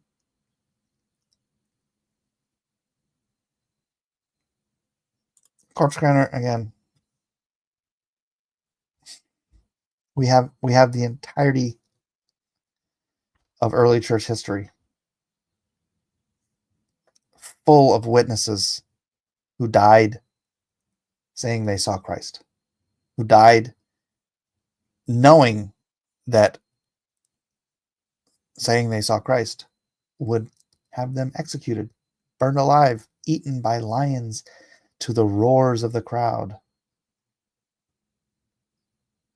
Corpse Grinder again. We have the entirety of early church history full of witnesses who died saying they saw Christ, who died knowing that saying they saw Christ would have them executed, burned alive, eaten by lions to the roars of the crowd.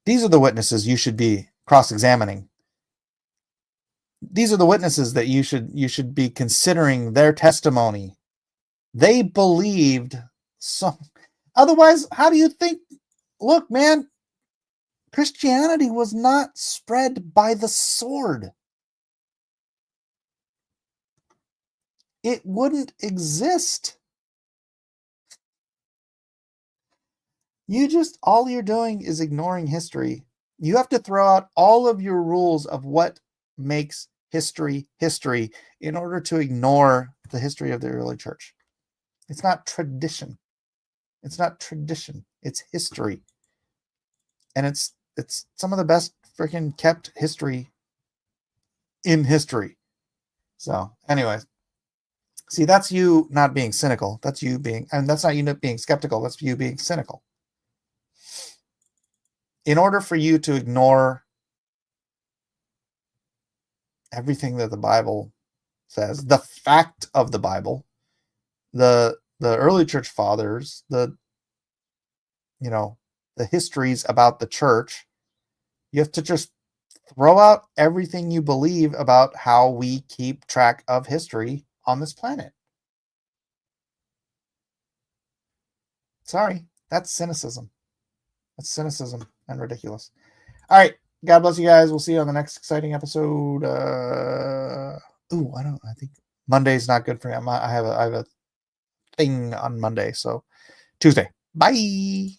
These are the witnesses you should be cross-examining. These are the witnesses that you should be considering their testimony. They believed so. Otherwise, how do you think? Look, man, Christianity was not spread by the sword. It wouldn't exist. All you're doing is ignoring history. You have to throw out all of your rules of what makes history in order to ignore the history of the early church. It's not tradition. It's history. And it's some of the best freaking kept history in history. So, anyways, see, that's you not being cynical. That's you being, and that's not you not being skeptical. That's you being cynical. In order for you to ignore everything that the Bible says, the fact of the Bible, the early church fathers, the histories about the church, you have to just throw out everything you believe about how we keep track of history on this planet. Sorry, that's cynicism. That's cynicism and ridiculous. All right. God bless you guys. We'll see you on the next exciting episode. I think Monday's not good for me. I have a thing on Monday. So Tuesday. Bye.